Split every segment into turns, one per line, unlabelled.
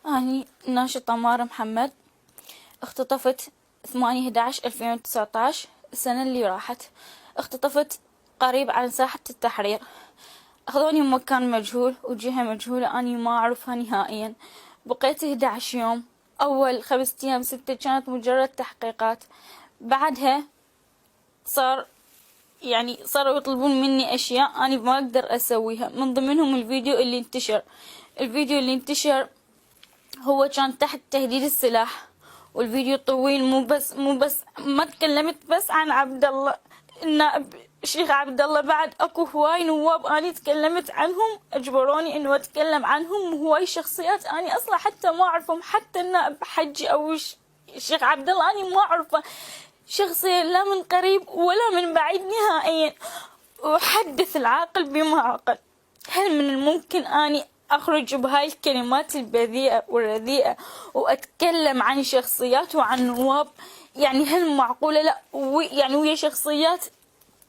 أني ناشطة مار محمد، اختطفت 8/11/2019 السنة اللي راحت. اختطفت قريب عن ساحة التحرير، أخذوني بمكان مجهول وجهة مجهولة، أني ما أعرفها نهائيا. بقيت 11 يوم، أول 5 أيام 6 كانت مجرد تحقيقات. بعدها صاروا يطلبون مني أشياء أنا ما أقدر أسويها، من ضمنهم الفيديو اللي انتشر هو كان تحت تهديد السلاح، والفيديو طويل. مو بس ما تكلمت بس عن عبد الله النائب الشيخ عبد الله، بعد اكو هواي نواب اني تكلمت عنهم، اجبروني انه اتكلم عنهم، وهواي شخصيات اني اصلا حتى ما اعرفهم، حتى النائب حجي او الشيخ عبد الله اني ما اعرفه شخصيا، لا من قريب ولا من بعيد نهائيا. وحدث العاقل بما عقل. هل من الممكن اني أخرج بهاي الكلمات البذيئة والرديئة وأتكلم عن شخصيات وعن نواب؟ يعني هل معقولة؟ لا، يعني ويا شخصيات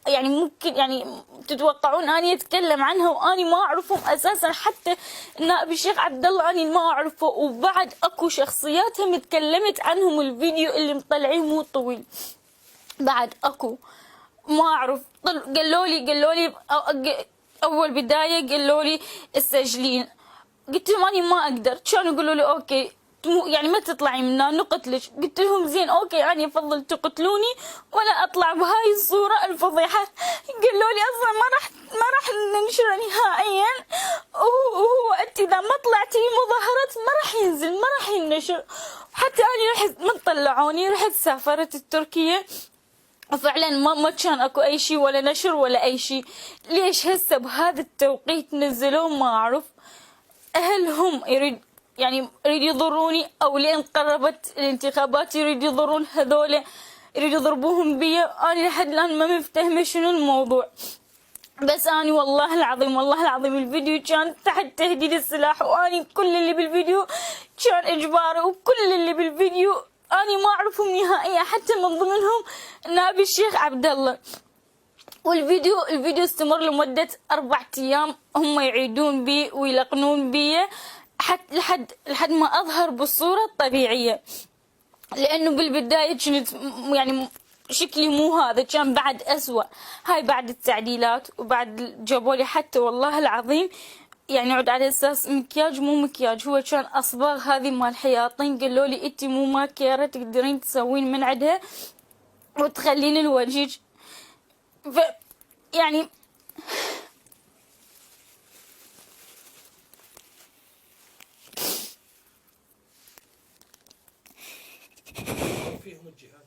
يعني ممكن يعني تتوقعون أني أتكلم عنها وأني ما أعرفهم أساسا، حتى النائب الشيخ عبد الله أني ما أعرفه، وبعد أكو شخصيات هم تكلمت عنهم، الفيديو اللي مطلعيه مو طويل. بعد أكو ما أعرف، قالوا لي أول بداية قالوا لي استسجلين، قلت لهم أنا ما أقدر. كانوا يقولوا لي أوكي يعني ما تطلعي منا نقتلك. قلت لهم زين أوكي، أنا أفضل تقتلوني ولا أطلع بهاي الصورة الفضيحة. قالوا لي أصلا ما راح ننشره نهائيا، وهو أنت إذا ما طلعتي مظاهرات ما راح ينزل، ما راح ينشر. حتى أنا رحت ما طلعوني، رحت سافرت التركية، وفعلا ما كان اكو اي شيء ولا نشر ولا اي شيء. ليش هسه بهذا التوقيت نزلوه؟ ما اعرف. هل هم يريد يضروني، او لين قربت الانتخابات يريد يضرون هذول، يريد يضربوهم بيا؟ انا لحد الان ما مفتهمه شنو الموضوع. بس اني والله العظيم الفيديو كان تحت تهديد السلاح، واني كل اللي بالفيديو كان اجباري، وكل اللي بالفيديو اني ما اعرفهم نهائيا، حتى من ضمنهم نائب الشيخ عبد الله. الفيديو استمر لمدة 4 أيام، هم يعيدون بي ويلقنون بي لحد ما أظهر بالصورة الطبيعية. لأنه بالبداية كنت يعني شكلي مو هذا، كان بعد أسوأ. هاي بعد التعديلات، وبعد جابولي حتى والله العظيم يعني عود على أساس مكياج مو مكياج، هو كان أصباغ هذه مال حياطين. قالوا لي أنتي مو ماكيرة تقدرين تسوين من عندها وتخلين الوجهك. يعني
فيهم الجهاد.